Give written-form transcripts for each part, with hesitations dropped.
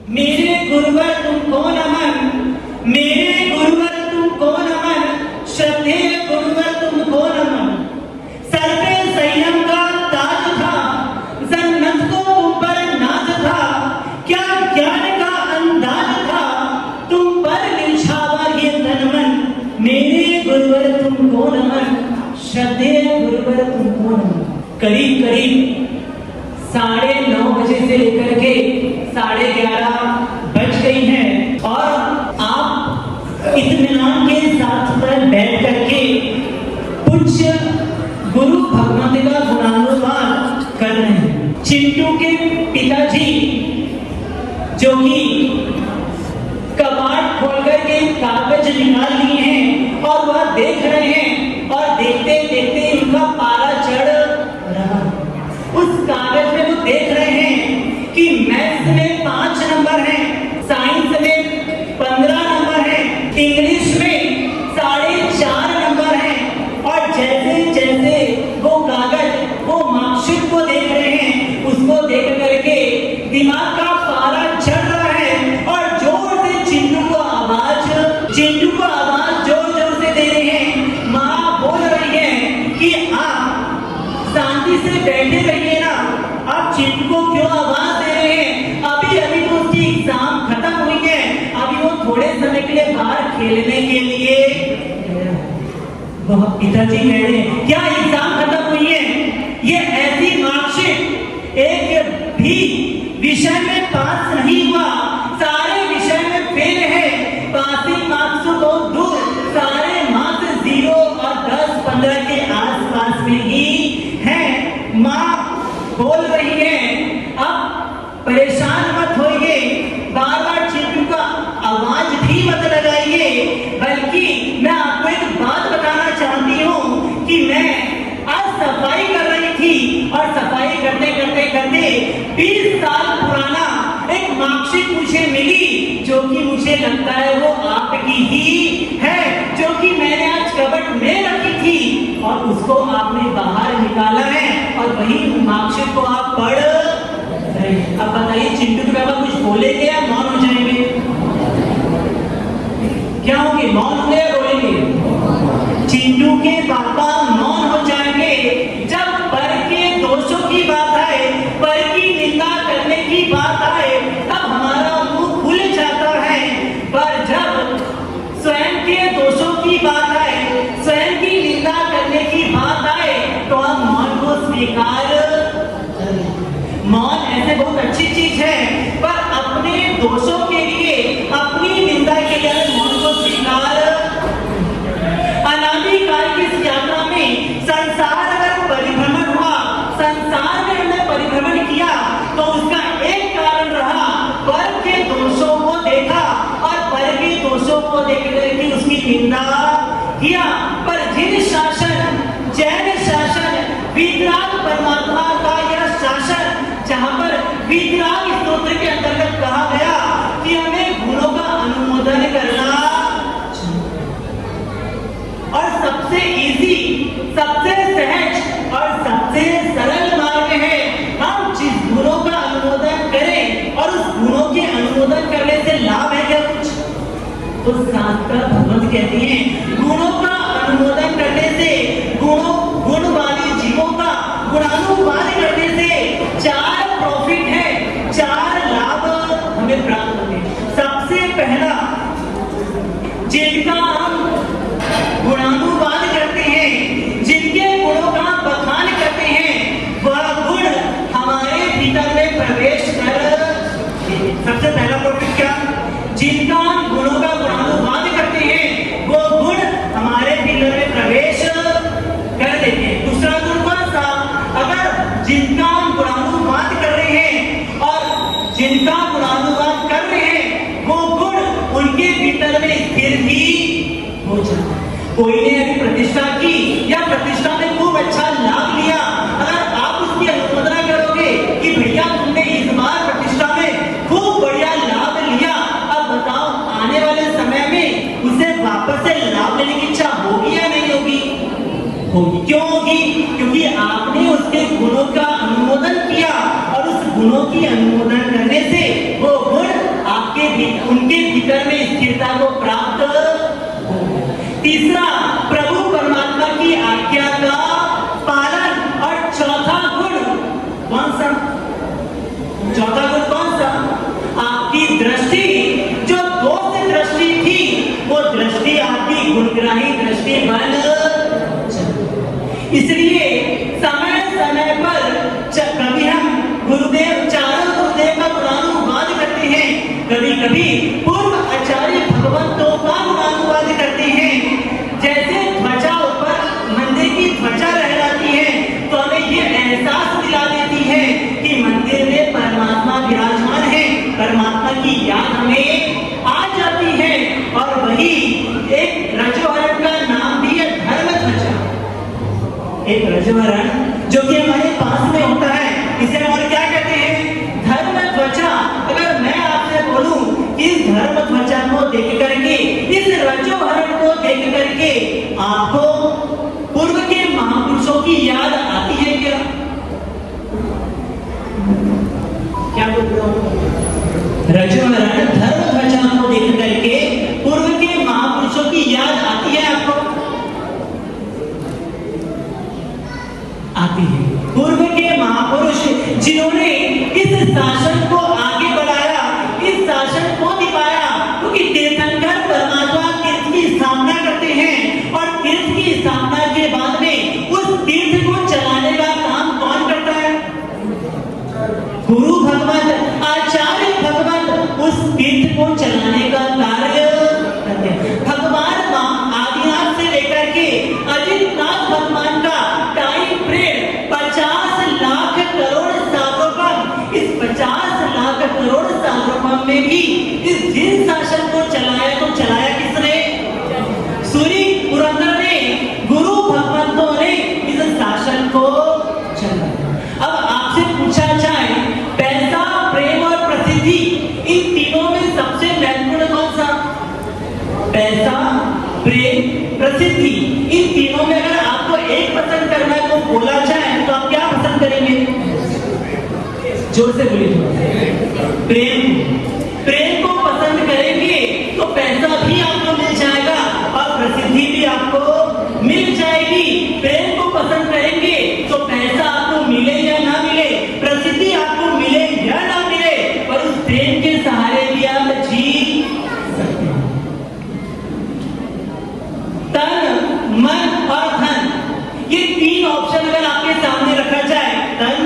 मेरे गुरुवर तुमको नमन, मेरे गुरुवर तुमको नमन, श्रद्धेय गुरुवर तुमको नमन। सर पे संयम का ताज था, जन्नत को तुम पर नाज था, क्या ज्ञान का अंदाज था, तुम पर निछावर ये तन मन। मेरे गुरुवर तुमको नमन, श्रद्धेय गुरुवर तुमको नमन। करीब करीब 9:30 बजे से लेकर के 11:30 बज गई हैं और आप इत्मीनान के साथ पर बैठ करके पूज्य गुरु भगवंत का गुणानुवाद कर रहे हैं। चिंटू के पिताजी जो कि कबाड़ खोल करके कागज निकाल लिए हैं और वह देख रहे हैं और देखते देखते इनका पारा चढ़ रहा। उस कागज में वो देख रहे हैं कि मैथ्स में 5 नंबर हैं, साइंस में 15 नंबर हैं, इंग्लिश में 4.5 नंबर हैं। और जैसे जैसे वो कागज वो मार्कशीट को देख रहे हैं, उसको देख करके दिमाग का पारा चढ़ रहा है और जोर से चिंटू को आवाज जोर जोर से दे रहे हैं। माँ बोल रही है कि आप शांति से बैठे रहिए ना, आप चिंटू को क्यों आवाज दे रहे हैं? अभी अभी तो उसकी एग्जाम खत्म हुई है, अभी वो थोड़े समय के लिए बाहर खेलने के लिए। वह पिताजी कह रहे हैं क्या एग्जाम खत्म हुई है? ये ऐसी मार्कशीट एक भी विषय में पास नहीं हुआ, सारे विषय में फेल है। पासिंग मार्क्स तो दूर, सारे मार्क्स 0 और 10-15 के आसपास में ही है। माँ बोल रही है अब परेशान मत होइए, बार बार चिंटू का आवाज भी मत लगाइए, बल्कि मैं आपको एक बात बताना चाहती हूँ कि मैं आज सफाई कर रही थी और सफाई करते करते करते 20 साल पुराना एक मार्कशीट मुझे मिली, जो कि मुझे लगता है वो आपकी ही है, जो कि मैंने आज कबर्ड में रखी थी और उसको आपने बाहर निकाला है और वही मार्कशीट को आप पढ़ रहे। अब बताइए चिंटू के बाबा कुछ बोलेंगे या मौन हो जाएंगे? क्या होंगे, मौन होंगे या बोलेंगे? चिंटू के पापा मौन हो जाएंगे। जब पर के दोषों की बात आए, पर की निंदा करने की बात आए, तब हमारा मुंह खुल जाता है। पर जब स्वयं के दोषों की बात आए, स्वयं की निंदा करने की बात आए, तो हम मौन को स्वीकार करें। मौन ऐसे बहुत अच्छी चीज है, पर अपने दोषों के लिए, अपनी निंदा के लिए मौन को स्वीकार। अनादिकाल की इस यात्रा में संसार अगर परिभ्रमण हुआ, संसार में हमने परिभ्रमण किया, तो उसका एक कारण रहा, पर के दोषों को देखा और पर के दोषों को देख करके उसकी निंदा किया। पर जिन शासन, जैन शासन, वीतराग परमात्मा का यह शासन, जहां पर वीतराग स्तोत्र के अंतर्गत कहा गया कि हमें गुणों का अनुमोदन करना और सबसे इजी, सबसे सहज और सबसे सरल मार्ग है हम जिस गुणों का अनुमोदन करें। और उस गुणों के अनुमोदन करने से लाभ है क्या कुछ? तो शास्त्र भगवत कहते हैं गुणों का अनुमोदन करने से, गुण वाले जीवों का गुणानुवाद करने से 4 प्रॉफिट है, 4 लाभ हमें प्राप्त होंगे। सबसे पहला, जिनका हम गुणानुवाद करते हैं, जिनके गुणों का बखान करते हैं, वह गुण हमारे भीतर में प्रवेश कर। सबसे पहला प्रॉफिट क्या? जिनका हम गुणों का गुणानुवाद करते हैं, वो गुण हमारे भीतर में प्रवेश कर देते हैं। दूसरा गुण कौन सा? अगर जिनका हम गुणानुवाद कर रहे हैं और जिनका गुणानुवाद कर रहे हैं, वो गुण उनके भीतर में स्थिर भी हो जाता है। कोई ने अभी प्रतिष्ठा की या प्रतिष्ठा में खूब अच्छा लाभ लिया, अगर आप उसकी अनुमोदना करोगे कि भैया तुमने इस बार प्रतिष्ठा में खूब बढ़िया लाभ लिया, अब बताओ आने वाले समय में उसे वापस से लाभ लेने की इच्छा होगी या नहीं होगी? होगी। क्यों होगी? क्योंकि आपने उसके गुणों का अनुमोदन किया और उस गुणों की अनुमोदन करने से वो गुण कभी कभी पूर्व आचार्य भगवंतों का गुणानुवाद करते हैं। जैसे ध्वजा ऊपर मंदिर की ध्वजा लहराती है तो हमें ये एहसास दिला देती है कि मंदिर में परमात्मा विराजमान है, परमात्मा की याद हमें आ जाती है। और वही एक रजोहरण का नाम भी है धर्म ध्वजा। एक रजोहरण जो कि हमारे पास में होता है, इसे हम और क्या कहते हैं? धर्म ध्वजा। अगर मैं आपसे बोलूं इस धर्म ध्वजा को देख करके, इस रजोहरण को देख करके आपको पूर्व के महापुरुषों की याद आती है क्या? क्या बोल रहा हूं? रजोहरण धर्म ध्वजा को देख करके पूर्व के महापुरुषों की याद आती है आपको? आती है। पूर्व के महापुरुष जिन्होंने इस शासन को आगे बढ़ाया, इस शासन को दिखाया, क्योंकि तीर्थंकर परमात्मा तीर्थ की स्थापना करते हैं और तीर्थ की स्थापना के बाद में उस तीर्थ को चलाने का काम कौन करता है? गुरु भगवत, आचार्य भगवत उस तीर्थ को चलाने का कार्य करते हैं। भगवान आदिनाथ से लेकर के अजितनाथ भगवान का टाइम पीरियड 50 लाख करोड़ सालों। इस 50 लाख करोड़ सालों में भी इस जिन शासन को चलाया तो चलाया किसने? सूर्य पुरंदर ने, गुरु भगवंतों ने इस शासन को चलाया। अब आपसे पूछा जाए पैसा, प्रेम और प्रसिद्धि, इन तीनों में सबसे महत्वपूर्ण कौन सा? पैसा, प्रेम, प्रसिद्धि, इन तीनों में अगर आपको एक पसंद करना है तो बोला जाए तो आप क्या पसंद करेंगे? जोर से बोलिए। प्रेम को पसंद करेंगे तो पैसा भी आपको मिल जाएगा और प्रसिद्धि भी आपको मिल जाएगी। प्रेम को पसंद करेंगे तो पैसा आपको मिले या ना मिले, प्रसिद्धि आपको मिले या ना मिले, पर उस प्रेम के सहारे भी आप जी सकते हैं। तन, मन और धन, ये तीन ऑप्शन अगर आपके सामने रखा जाए, तन,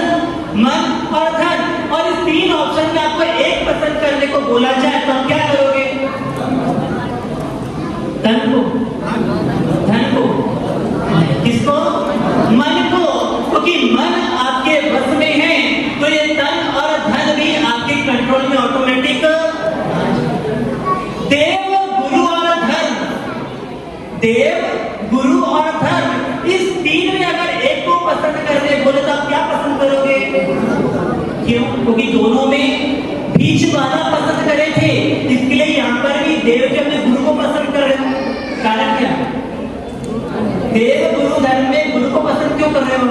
मन और धन, और इस तीन ऑप्शन में आपको एक पसंद करने को बोला जाए तो आप क्या करोगे? तन को, धन को, किसको? मन को, क्योंकि मन आपके बस में है तो ये तन और धन भी आपके कंट्रोल में ऑटोमेटिक। देव, गुरु और धन, देव, गुरु और धन, इस तीन में अगर एक को पसंद करने बोले तो आप क्या पसंद करोगे? क्यों? क्योंकि दोनों में बीच वाला पसंद करे थे, इसके लिए यहाँ पर भी देव के अपने गुरु को पसंद कर रहे हो। कारण क्या? देव, गुरु, धन में गुरु को पसंद क्यों कर रहे हो?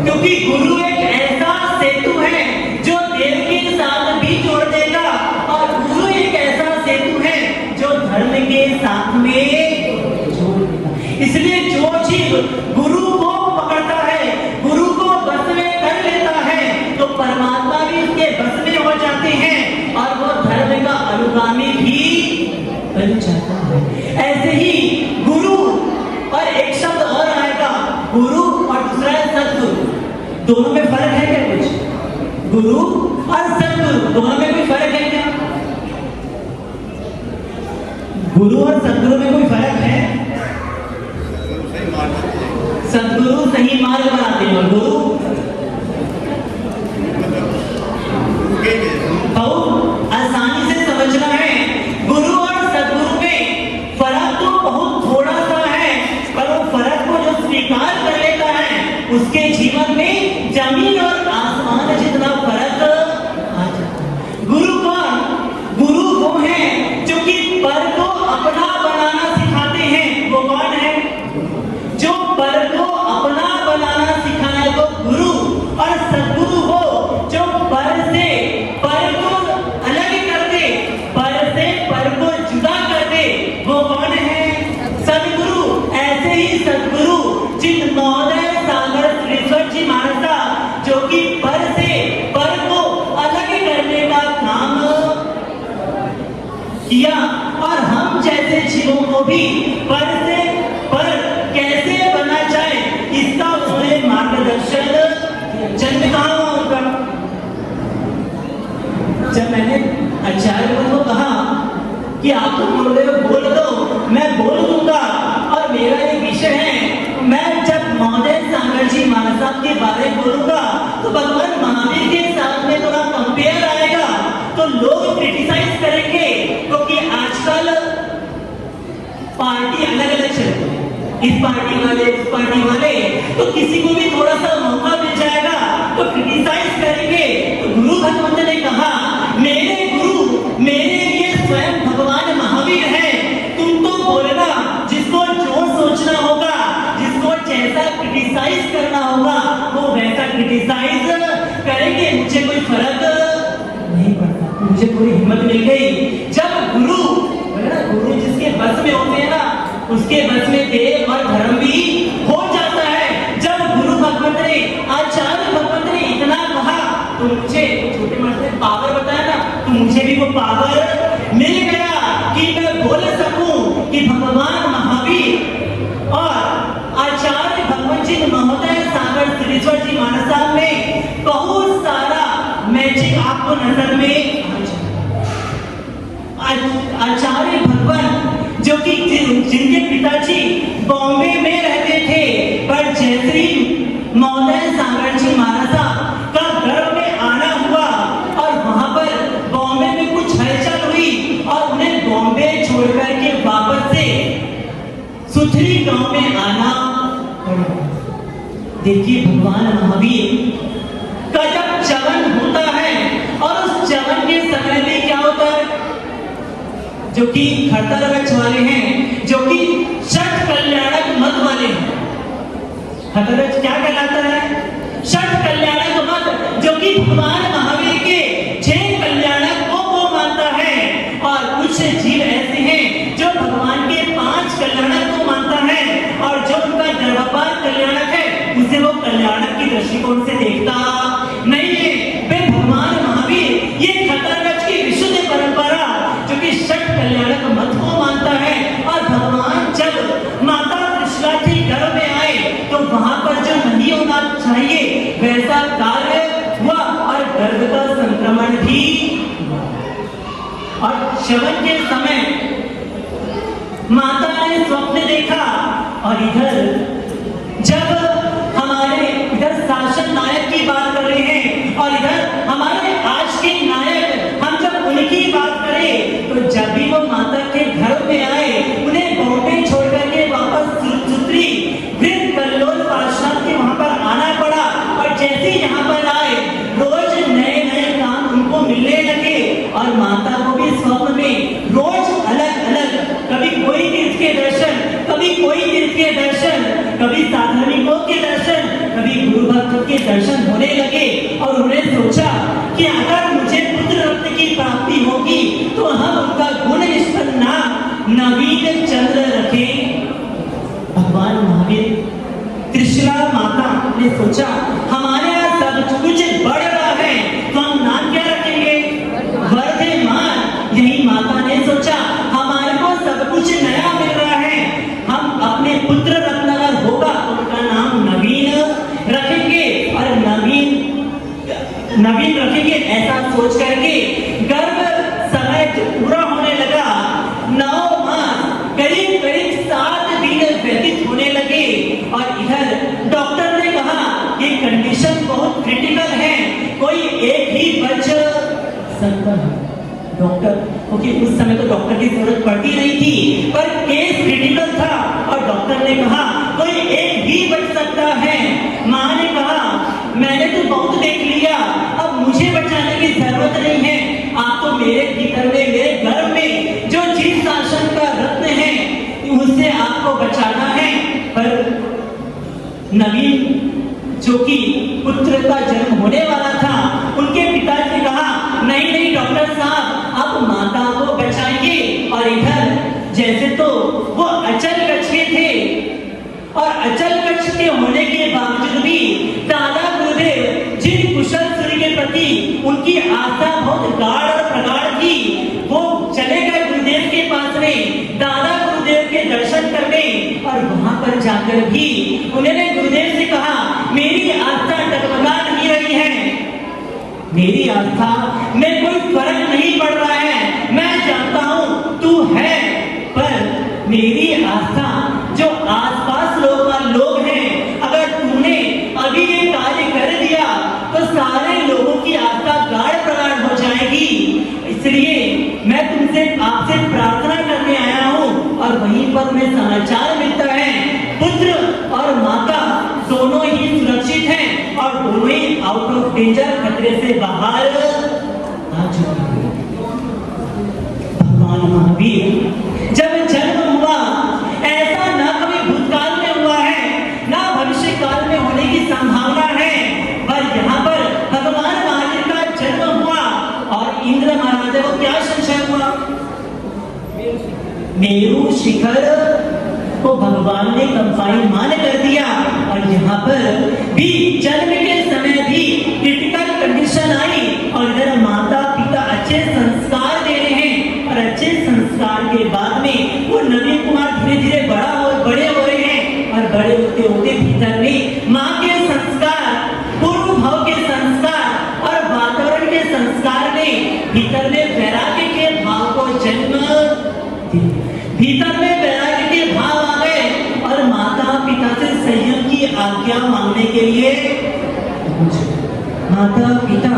क्योंकि गुरु एक ऐसा सेतु है जो देव के साथ भी जोड़ देगा, और गुरु एक ऐसा सेतु है जो धर्म के साथ में जोड़ देगा। इसलिए जो जीव गुरु को पकड़ता है, गुरु को बस में कर लेता है, तो परमात्मा भी उसके बस में हो जाते हैं और वो धर्म का अनुगामी भी बन जाता है। ऐसे ही गुरु, और एक शब्द और आएगा, गुरु और दूसरा है सदगुरु। दोनों में फर्क है क्या कुछ? गुरु और सदगुरु दोनों में कोई फर्क है क्या? गुरु और सदगुरु में कोई फर्क है? सदगुरु सही मार्ग बनाते हैं और गुरु बहुत आसानी से समझना है। गुरु और सदगुरु में फर्क तो बहुत थोड़ा सा है, पर वो फर्क को जो स्वीकार कर लेता है उसके जीवन में जमीन और आसमान जितना फर्क आ जाता है। गुरु कौन? गुरु वो है जो कि पर को अपना बनाना सिखाते हैं। वो कौन है? जो पर को अपना बनाना सिखाए वो गुरु। और सदगुरु हो जो पर से पर को अलग कर दे, पर से पर को जुदा कर दे, वो कौन है? सदगुरु। ऐसे ही सदगुरु जिन महोदय सागर श्रीश्वर जी महाराज जो कि पर से पर को अलग करने का काम किया, और हम जैसे जीवों को भी पर से पर कैसे बना जाए इसका उन्हें मार्गदर्शन। जन्म कहाँ हुआ उनका? जब मैंने आचार्य को कहा कि आप तो बोल रहे हो, बोल दो, मैं बोल दूंगा, और मेरा ये विषय है, मैं जब महोदय सांगर जी महाराज साहब के बारे में बोलूंगा तो भगवान महावीर के साथ में थोड़ा कंपेयर आएगा, तो लोग क्रिटिसाइज करेंगे, क्योंकि आजकल पार्टी अलग अलग चल रही है, इस पार्टी वाले, उस पार्टी वाले, तो किसी को भी थोड़ा सा मौका मिल जाएगा तो क्रिटिसाइज करेंगे। तो गुरु भगवंत ने कहा, मेरे गुरु मेरे लिए स्वयं भगवान महावीर है, तुम तो बोलना, जिसको जो सोचना होगा, जिसको जैसा क्रिटिसाइज करना होगा वो वैसा क्रिटिसाइज करेंगे, मुझे कोई फर्क नहीं पड़ता। मुझे पूरी हिम्मत मिल गई जब गुरु जिसके बस में होते हैं ना, उसके बस में देव और धर्म भी हो जाता है। जब गुरु भगवंत ने, आचार्य भगवंत ने इतना कहा, तो मुझे छोटे मास्टर ने पावर बताया ना, तो मुझे भी वो पावर मिल गया कि मैं बोल सकूं कि भगवान महावीर और आचार्य भगवंत जी महोदय सागर सिद्धेश्वर जी महाराज साहब में बहुत सारा मैजिक आपको नजर में। आचार्य भगवान जो कि जिनके पिताजी बॉम्बे में रहते थे, पर जैसे महोदय सागर जी महाराज साहब का घर में आना हुआ और वहां पर बॉम्बे में कुछ हलचल हुई और उन्हें बॉम्बे छोड़कर के वापस से सुथरी गांव में आना पड़ा। देखिए भगवान महावीर का जब चवन होता है और उस चवन के समय में क्या होता है, जो कि खतरगच वाले हैं, जो कि षट कल्याणक मत वाले हैं। खतरगच क्या कहलाता है? षट कल्याणक मत, जो कि भगवान महावीर के 6 कल्याणक को मानता है, और कुछ जीव ऐसे हैं जो भगवान के 5 कल्याणक को मानता है, और जो उनका गर्भपात कल्याणक है उसे वो कल्याणक की दृष्टिकोण से देखता नहीं है। वे भगवान महावीर ये खतरगच की विशुद्ध परंपरा जो कि षट कल्याणक मत को मानता है, और भगवान जब माता त्रिशला के गर्भ में आए तो वहां पर जो नहीं होना चाहिए वैसा कार्य हुआ, और गर्भ का संक्रमण भी। और श्रवण के समय माता ने स्वप्न देखा, और इधर जब हमारे इधर शासन नायक की बात कर रहे हैं और इधर हमारे आज के नायक, हम जब उनकी बात करें तो जब भी वो माता के घर में आए उन्हें बॉम्बे छोड़ करके वापस सुत्री वृद्ध कल्लोल पार्षद के वहां पर आना पड़ा, और जैसे यहाँ पर आए रोज नए नए काम उनको मिलने लगे, और माता को भी स्वप्न में रोज अलग अलग, कभी कोई तीर्थ के दर्शन, कभी कोई तीर्थ के दर्शन, कभी साधनिकों के दर्शन, कभी गुरु भक्त के दर्शन होने लगे, और उन्हें सोचा कि अगर मुझे पुत्र रत्न की प्राप्ति होगी तो हम उनका गुण निष्पन्न नाम नवीन चंद्र रखें। भगवान महावीर त्रिशला माता ने सोचा हमारे यहाँ सब कुछ बढ़ रहा है तो हम नाम क्या रखेंगे? वर्धमान। यही माता ने सोचा हमारे को सब कुछ नया मिल रहा है, हम अपने पुत्र रत्न अगर होगा तो उनका नाम नवीन रखेंगे, और नवीन रखेंगे। ऐसा सोच करके गर्भ समय पूरा होने लगा, 9 मास करीब 7 दिन व्यतीत होने लगे, और इधर डॉक्टर ने कहा ये कंडीशन बहुत क्रिटिकल है, कोई एक ही बच सकता है। डॉक्टर, क्योंकि उस समय तो डॉक्टर की जरूरत पड़ती नहीं थी, पर केस क्रिटिकल था, और डॉक्टर ने कहा कोई एक ही बच सकता है। माँ ने कहा मैंने तो बहुत देख लिया, अब मुझे बचाने की जरूरत नहीं है, आप तो मेरे भीतर में, मेरे गर्भ में जो जीव शासन का रत्न है उससे आपको बचाना है। पर नवीन जो कि पुत्र का जन्म होने वाला था, उनके पिताजी ने कहा नहीं नहीं डॉक्टर साहब आप माता को बचाइए, और इधर जैसे तो वो अचल कच्छ के थे, और अचल कच्छ के होने के बावजूद भी दादा गुरुदेव जिन कुशल सूर्य के प्रति उनकी आस्था बहुत गाढ़ और प्रगाढ़ थी, वो चले गए गुरुदेव के पास में दादा गुरुदेव के दर्शन करने, और वहां पर जाकर भी उन्होंने गुरुदेव से कहा मेरी आस्था डगमगा नहीं रही है, मेरी आस्था में कोई फर्क वहीं पर उन्हें समाचार मिलता है पुत्र और माता दोनों ही सुरक्षित हैं और दोनों ही आउट ऑफ डेंजर, खतरे से बाहर आ चुके हैं। भगवान महावीर जब जन्म हुआ ऐसा ना कभी भूतकाल में हुआ है ना भविष्य काल में होने की संभावना है, पर यहाँ पर भगवान महावीर का जन्म हुआ और इंद्र महाराज को क्या संशय हुआ? मेरु शिखर को भगवान ने कंपायमान कर दिया और यहाँ पर भी जन्म के समय भी क्रिटिकल कंडीशन आई और इधर माता पिता अच्छे संस्कार दे रहे हैं और अच्छे संस्कार के बाद में वो नवीन कुमार धीरे धीरे बड़े हो रहे हैं और बड़े होते होते भीतर में माँ के संस्कार, पूर्व भाव के संस्कार और वातावरण के संस्कार ने भीतर में वैराग्य के भाव को जन्म दिया। भीतर में वैराग्य के भाव आ गए और माता पिता से संयम की आज्ञा मांगने के लिए माता पिता